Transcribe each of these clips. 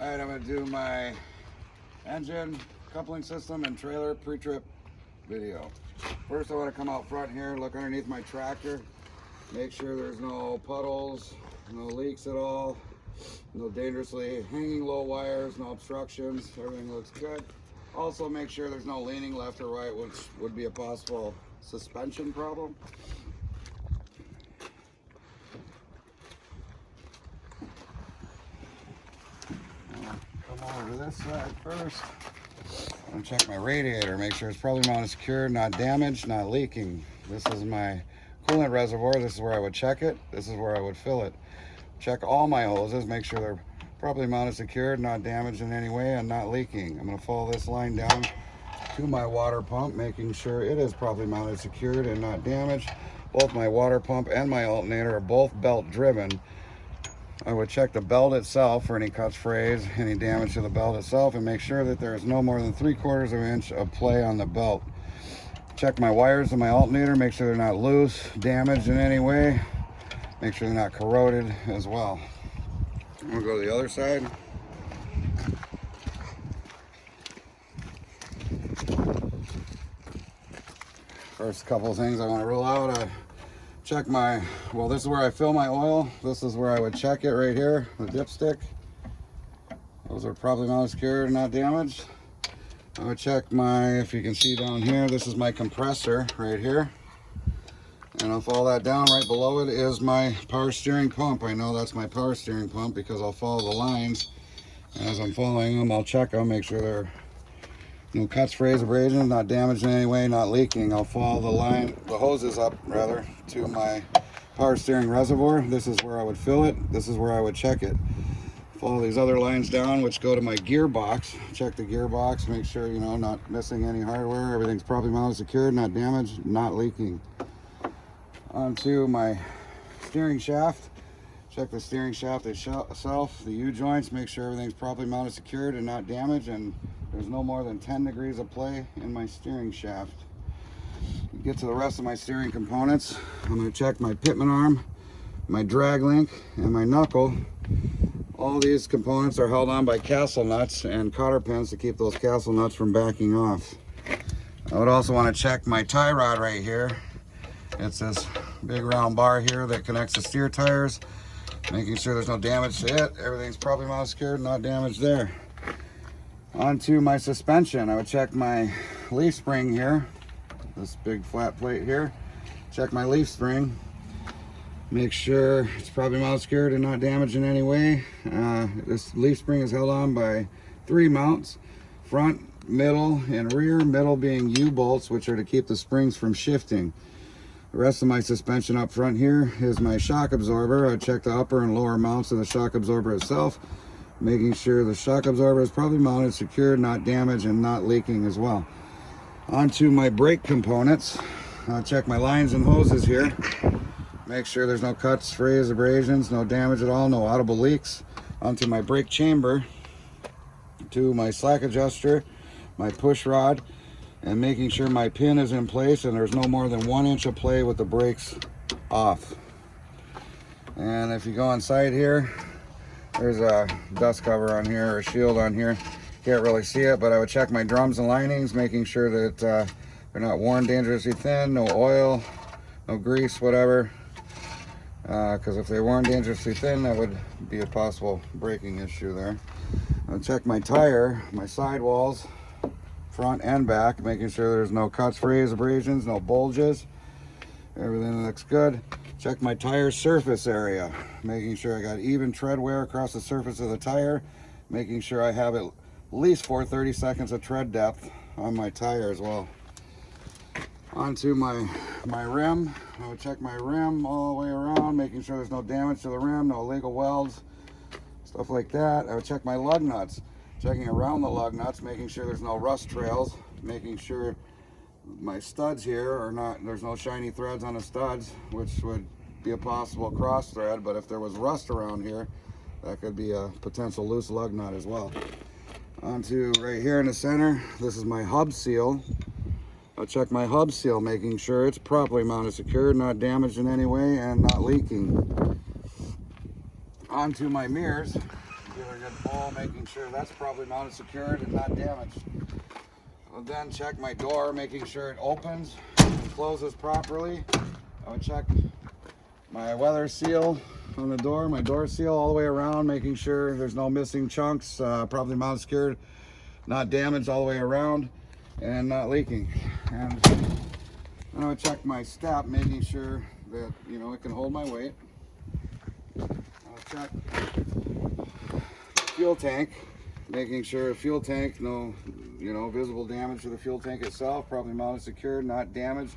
Alright, I'm going to do my engine, coupling system, and trailer pre-trip video. First, I want to come out front here, look underneath my tractor, make sure there's no puddles, no leaks at all, no dangerously hanging low wires, no obstructions, everything looks good. Also, make sure there's no leaning left or right, which would be a possible suspension problem. Come over to this side first. I'm gonna check my radiator, make sure it's probably mounted secure, not damaged, not leaking. This is my coolant reservoir. This is where I would check it. This is where I would fill it. Check all my hoses, make sure they're properly mounted secured, not damaged in any way, and not leaking. I'm gonna follow this line down to my water pump, making sure it is properly mounted, secured, and not damaged. Both my water pump and my alternator are both belt driven. I would check the belt itself for any cuts, frays, any damage to the belt itself, and make sure that there is no more than 3/4 of an inch of play on the belt. Check my wires in my alternator, make sure they're not loose, damaged in any way. Make sure they're not corroded as well. I'm gonna go to the other side. First couple of things I want to rule out. Check my, well, this is where I fill my oil. This is where I would check it right here, the dipstick. Those are probably mounted secure, not damaged. I would check my, if you can see down here, this is my compressor right here. And I'll follow that down. Right below it is my power steering pump. I know that's my power steering pump because I'll follow the lines. And as I'm following them, I'll check them, make sure they're no cuts, frays, abrasions, not damaged in any way, not leaking. I'll follow the line, the hoses up rather, to my power steering reservoir. This is where I would fill it. This is where I would check it. Follow these other lines down, which go to my gearbox. Check the gearbox, make sure, you know, not missing any hardware. Everything's properly mounted, secured, not damaged, not leaking. Onto my steering shaft. Check the steering shaft itself, the U-joints, make sure everything's properly mounted, secured, and not damaged, and there's no more than 10 degrees of play in my steering shaft. Get to the rest of my steering components. I'm going to check my pitman arm, my drag link, and my knuckle. All these components are held on by castle nuts and cotter pins to keep those castle nuts from backing off. I would also want to check my tie rod right here. It's this big round bar here that connects the steer tires, making sure there's no damage to it. Everything's properly mounted, secured, not damaged there. Onto my suspension, I would check my leaf spring here, this big flat plate here. Check my leaf spring, make sure it's properly mounted, secured, and not damaged in any way. This leaf spring is held on by 3 mounts, front, middle, and rear. Middle being U-bolts, which are to keep the springs from shifting. The rest of my suspension up front here is my shock absorber. I check the upper and lower mounts of the shock absorber itself, making sure the shock absorber is properly mounted, secured, not damaged, and not leaking as well. Onto my brake components. I'll check my lines and hoses here. Make sure there's no cuts, frays, abrasions, no damage at all, no audible leaks. Onto my brake chamber, to my slack adjuster, my push rod, and making sure my pin is in place and there's no more than 1 inch of play with the brakes off. And if you go inside here, there's a dust cover on here or a shield on here. Can't really see it, but I would check my drums and linings, making sure that they're not worn dangerously thin, no oil, no grease, whatever. Because if they weren't dangerously thin, that would be a possible braking issue there. I'll check my tire, my sidewalls, front and back, making sure there's no cuts, frays, abrasions, no bulges. Everything looks good. Check my tire surface area, making sure I got even tread wear across the surface of the tire, making sure I have at least 430 seconds of tread depth on my tire as well. Onto my rim. I would check my rim all the way around, making sure there's no damage to the rim, no illegal welds, stuff like that. I would check my lug nuts, checking around the lug nuts, making sure there's no rust trails, making sure my studs here are not, there's no shiny threads on the studs, which would be a possible cross thread, but if there was rust around here, that could be a potential loose lug nut as well. Onto right here in the center, this is my hub seal. I'll check my hub seal, making sure it's properly mounted, secured, not damaged in any way, and not leaking. Onto my mirrors. Give a good pull, making sure that's properly mounted, secured, and not damaged. I'll then check my door, making sure it opens and closes properly. I would check my weather seal on the door, my door seal all the way around, making sure there's no missing chunks, properly mounted, secured, not damaged all the way around, and not leaking. And then I would check my step, making sure that, you know, it can hold my weight. I'll check fuel tank, making sure the fuel tank, no, you know, visible damage to the fuel tank itself, properly mounted, secured, not damaged,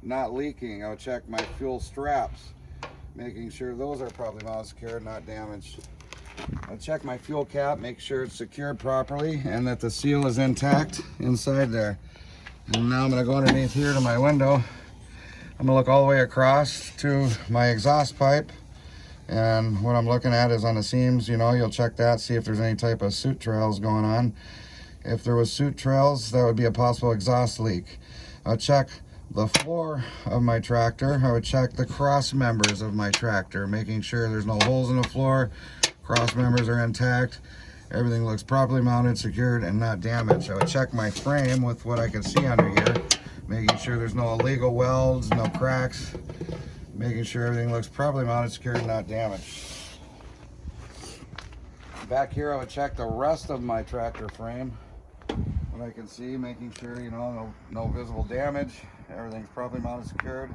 not leaking. I'll check my fuel straps, making sure those are properly mounted, secured, not damaged. I'll check my fuel cap, make sure it's secured properly and that the seal is intact inside there. And now I'm going to go underneath here to my window. I'm going to look all the way across to my exhaust pipe. And what I'm looking at is on the seams, you know, you'll check that, see if there's any type of soot trails going on. If there was soot trails, that would be a possible exhaust leak. I'll check the floor of my tractor. I would check the cross members of my tractor, making sure there's no holes in the floor, cross members are intact, everything looks properly mounted, secured, and not damaged. I would check my frame with what I can see under here, making sure there's no illegal welds, no cracks, making sure everything looks properly mounted, secured, and not damaged. Back here, I would check the rest of my tractor frame, what I can see, making sure, you know, no visible damage, everything's properly mounted, secured.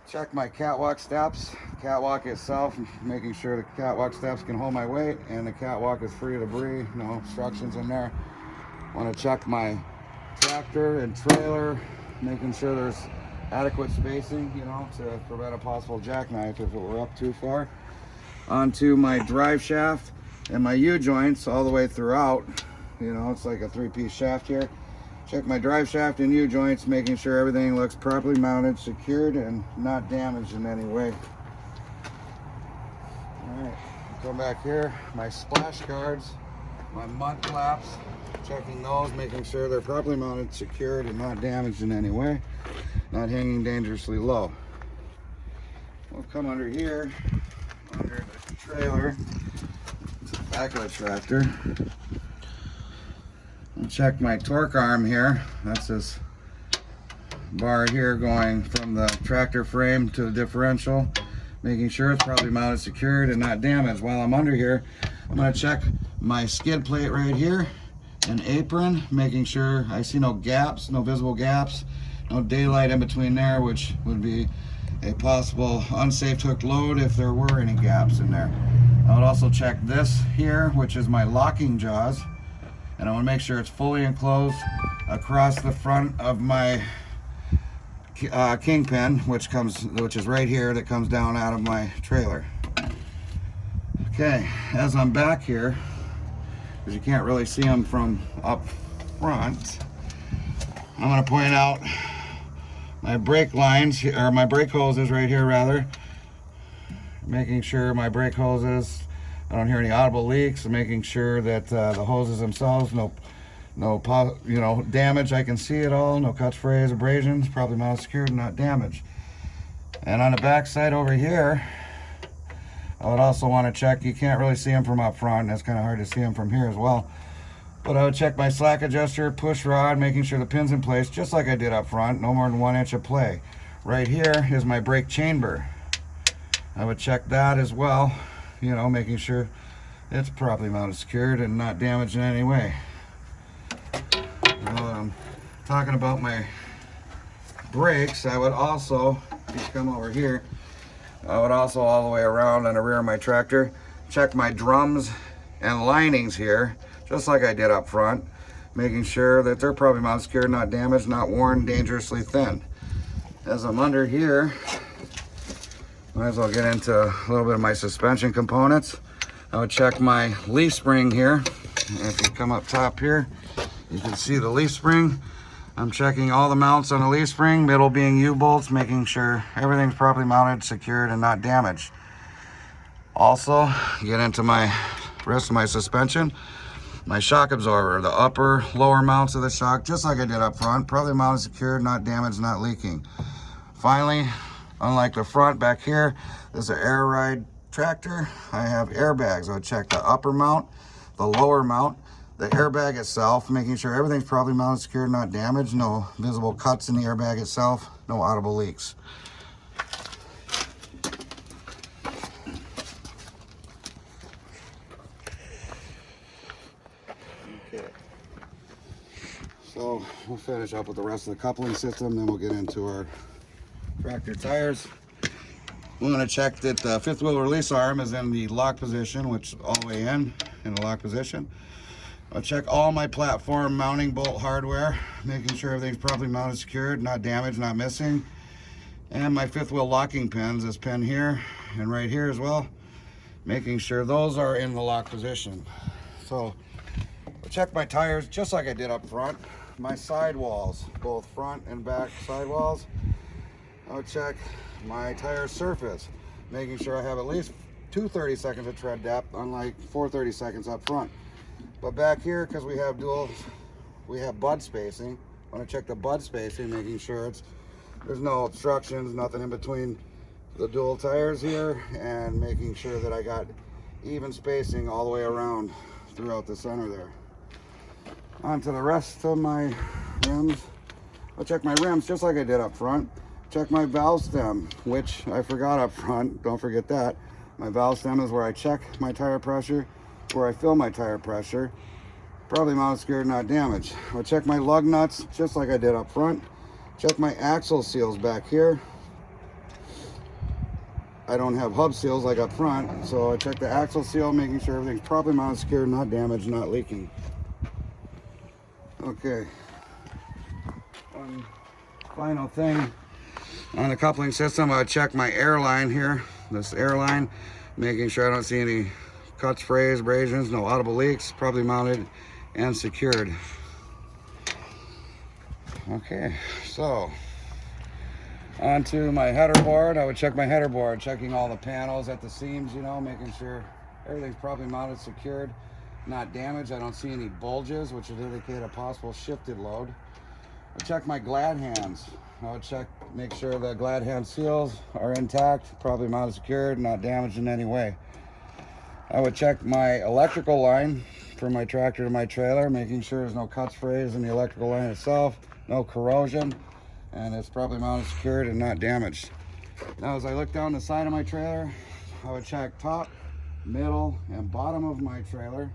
Check my catwalk steps, catwalk itself, making sure the catwalk steps can hold my weight and the catwalk is free of debris, no obstructions in there. Want to check my tractor and trailer, making sure there's adequate spacing, you know, to prevent a possible jackknife if it were up too far. Onto my drive shaft and my U-joints all the way throughout. You know, it's like a three-piece shaft here. Check my drive shaft and U-joints, making sure everything looks properly mounted, secured, and not damaged in any way. All right, come back here, my splash guards, my mud flaps, checking those, making sure they're properly mounted, secured, and not damaged in any way, not hanging dangerously low. We'll come under here, under the trailer, to the back of the tractor. I'll check my torque arm here. That's this bar here going from the tractor frame to the differential, making sure it's properly mounted, secured, and not damaged. While I'm under here, I'm going to check my skid plate right here and apron, making sure I see no gaps, no visible gaps, no daylight in between there, which would be a possible unsafe hook load if there were any gaps in there. I would also check this here, which is my locking jaws, and I want to make sure it's fully enclosed across the front of my kingpin, which is right here, that comes down out of my trailer. Okay, as I'm back here, because you can't really see them from up front, I'm going to point out my brake lines, or my brake hoses right here rather, making sure my brake hoses, I don't hear any audible leaks, and making sure that the hoses themselves, no damage, I can see it all, no cuts, frays, abrasions, probably mounted, secured, and not damaged. And on the back side over here, I would also want to check, you can't really see them from up front, and it's kind of hard to see them from here as well, but I would check my slack adjuster, push rod, making sure the pin's in place, just like I did up front, no more than 1 inch of play. Right here is my brake chamber. I would check that as well, you know, making sure it's properly mounted, secured, and not damaged in any way. Well, I'm talking about my brakes. I would also, if you come over here, I would also all the way around on the rear of my tractor, check my drums and linings here, just like I did up front, making sure that they're properly mounted, secured, not damaged, not worn, dangerously thin. As I'm under here, might as well get into a little bit of my suspension components. I would check my leaf spring here. If you come up top here, you can see the leaf spring. I'm checking all the mounts on the leaf spring, middle being U-bolts, making sure everything's properly mounted, secured, and not damaged. Also, get into my rest of my suspension. My shock absorber, the upper, lower mounts of the shock, just like I did up front, properly mounted, secured, not damaged, not leaking. Finally, unlike the front back here, this is an air ride tractor, I have airbags. I would check the upper mount, the lower mount, the airbag itself, making sure everything's properly mounted, secured, not damaged, no visible cuts in the airbag itself, no audible leaks. Okay. So we'll finish up with the rest of the coupling system, then we'll get into our tractor tires. I'm going to check that the fifth wheel release arm is in the lock position, which is all the way in the lock position. I'll check all my platform mounting bolt hardware, making sure everything's properly mounted, secured, not damaged, not missing. And my fifth wheel locking pins, this pin here and right here as well, making sure those are in the lock position. So I'll check my tires just like I did up front. My sidewalls, both front and back sidewalls. I'll check my tire surface, making sure I have at least 2 30 seconds of tread depth, unlike 4 30 seconds up front. But back here, because we have bud spacing, I want to check the bud spacing, making sure there's no obstructions, nothing in between the dual tires here, and making sure that I got even spacing all the way around throughout the center there. On to the rest of my rims. I'll check my rims just like I did up front. Check my valve stem, which I forgot up front. Don't forget that. My valve stem is where I check my tire pressure, where I fill my tire pressure. Probably mounted, secured, not damaged. I'll check my lug nuts just like I did up front. Check my axle seals back here. I don't have hub seals like up front, so I check the axle seal, making sure everything's properly mounted, secured, not damaged, not leaking. Okay. One final thing. On the coupling system, I would check my air line here, this air line, making sure I don't see any cuts, frays, abrasions, no audible leaks, properly mounted and secured. Okay, so onto my header board. I would check my header board, checking all the panels at the seams, making sure everything's properly mounted, secured, not damaged. I don't see any bulges, which would indicate a possible shifted load. I check my glad hands. I would make sure the glad hand seals are intact, properly mounted, secured, not damaged in any way. I would check my electrical line from my tractor to my trailer, making sure there's no cuts, frays in the electrical line itself, no corrosion, and it's properly mounted, secured, and not damaged. Now, as I look down the side of my trailer, I would check top, middle, and bottom of my trailer.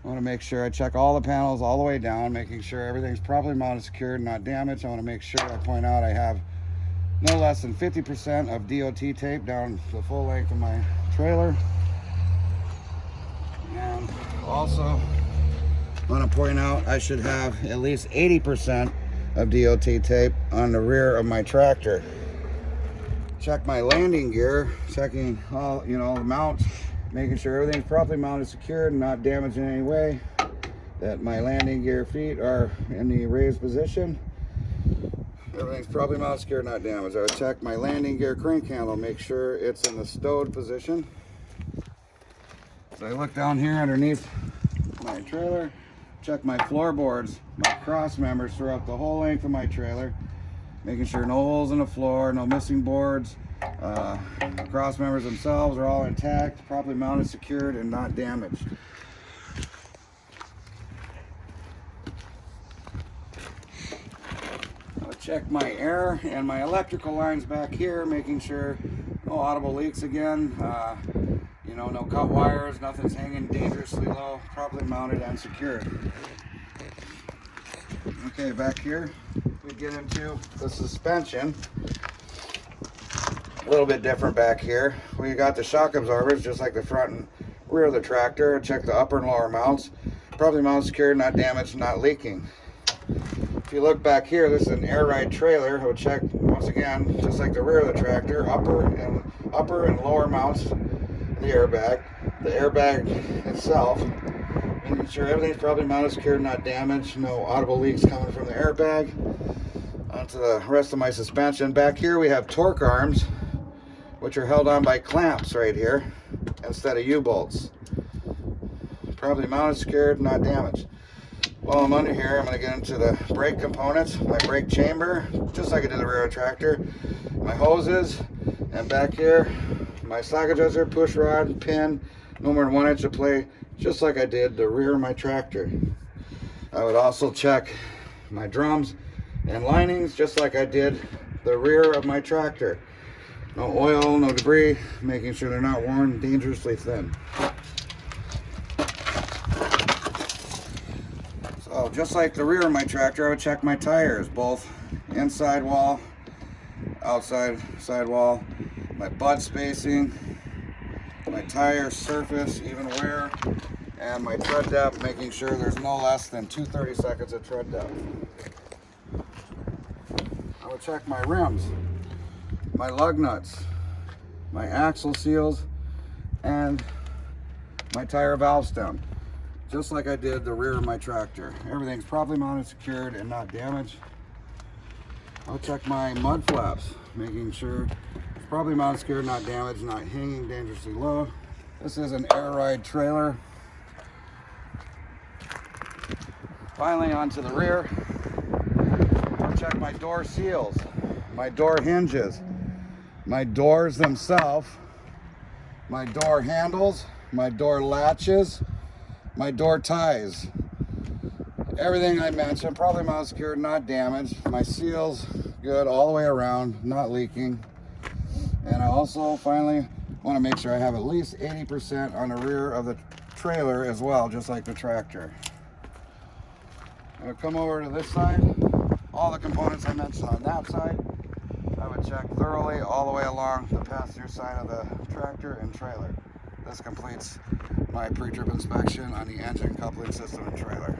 I want to make sure I check all the panels all the way down, making sure everything's properly mounted, secured, not damaged. I want to make sure I point out I have no less than 50% of DOT tape down the full length of my trailer. And also, I want to point out I should have at least 80% of DOT tape on the rear of my tractor. Check my landing gear, checking all, the mounts, making sure everything's properly mounted, secured, and not damaged in any way. That my landing gear feet are in the raised position. Everything's properly mounted, secured, not damaged. I would check my landing gear crank handle, make sure it's in the stowed position. So I look down here underneath my trailer, check my floorboards, my cross members throughout the whole length of my trailer, making sure no holes in the floor, no missing boards. The cross members themselves are all intact, properly mounted, secured, and not damaged. I'll check my air and my electrical lines back here, making sure no audible leaks again. No cut wires, nothing's hanging dangerously low, properly mounted and secured. Okay, back here we get into the suspension. A little bit different back here. We got the shock absorbers just like the front and rear of the tractor. Check the upper and lower mounts. Properly mounted, secured, not damaged, not leaking. If you look back here, this is an air ride trailer. I would check once again, just like the rear of the tractor, upper and lower mounts, the airbag itself, making sure everything's properly mounted, secured, not damaged, no audible leaks coming from the airbag. Onto the rest of my suspension. Back here we have torque arms, which are held on by clamps right here instead of U-bolts. Properly mounted, secured, not damaged. While I'm under here, I'm going to get into the brake components, my brake chamber, just like I did the rear of the tractor, my hoses, and back here, my socket adjuster, push rod, pin, no more than 1 inch of play, just like I did the rear of my tractor. I would also check my drums and linings, just like I did the rear of my tractor. No oil, no debris, making sure they're not worn dangerously thin. So just like the rear of my tractor, I would check my tires, both inside wall, outside sidewall, my butt spacing, my tire surface, even wear, and my tread depth, making sure there's no less than 2/32 of tread depth. I would check my rims, my lug nuts, my axle seals, and my tire valve stem, just like I did the rear of my tractor. Everything's properly mounted, secured, and not damaged. I'll check my mud flaps, making sure it's properly mounted, secured, not damaged, not hanging dangerously low. This is an air ride trailer. Finally, onto the rear. I'll check my door seals, my door hinges, my doors themselves, my door handles, my door latches, my door ties. Everything I mentioned, probably mounted, secured, not damaged. My seals, good all the way around, not leaking. And I also finally want to make sure I have at least 80% on the rear of the trailer as well, just like the tractor. I'm going to come over to this side. All the components I mentioned on that side, I would check thoroughly all the way along the passenger side of the tractor and trailer. This completes my pre-trip inspection on the engine, coupling system, and trailer.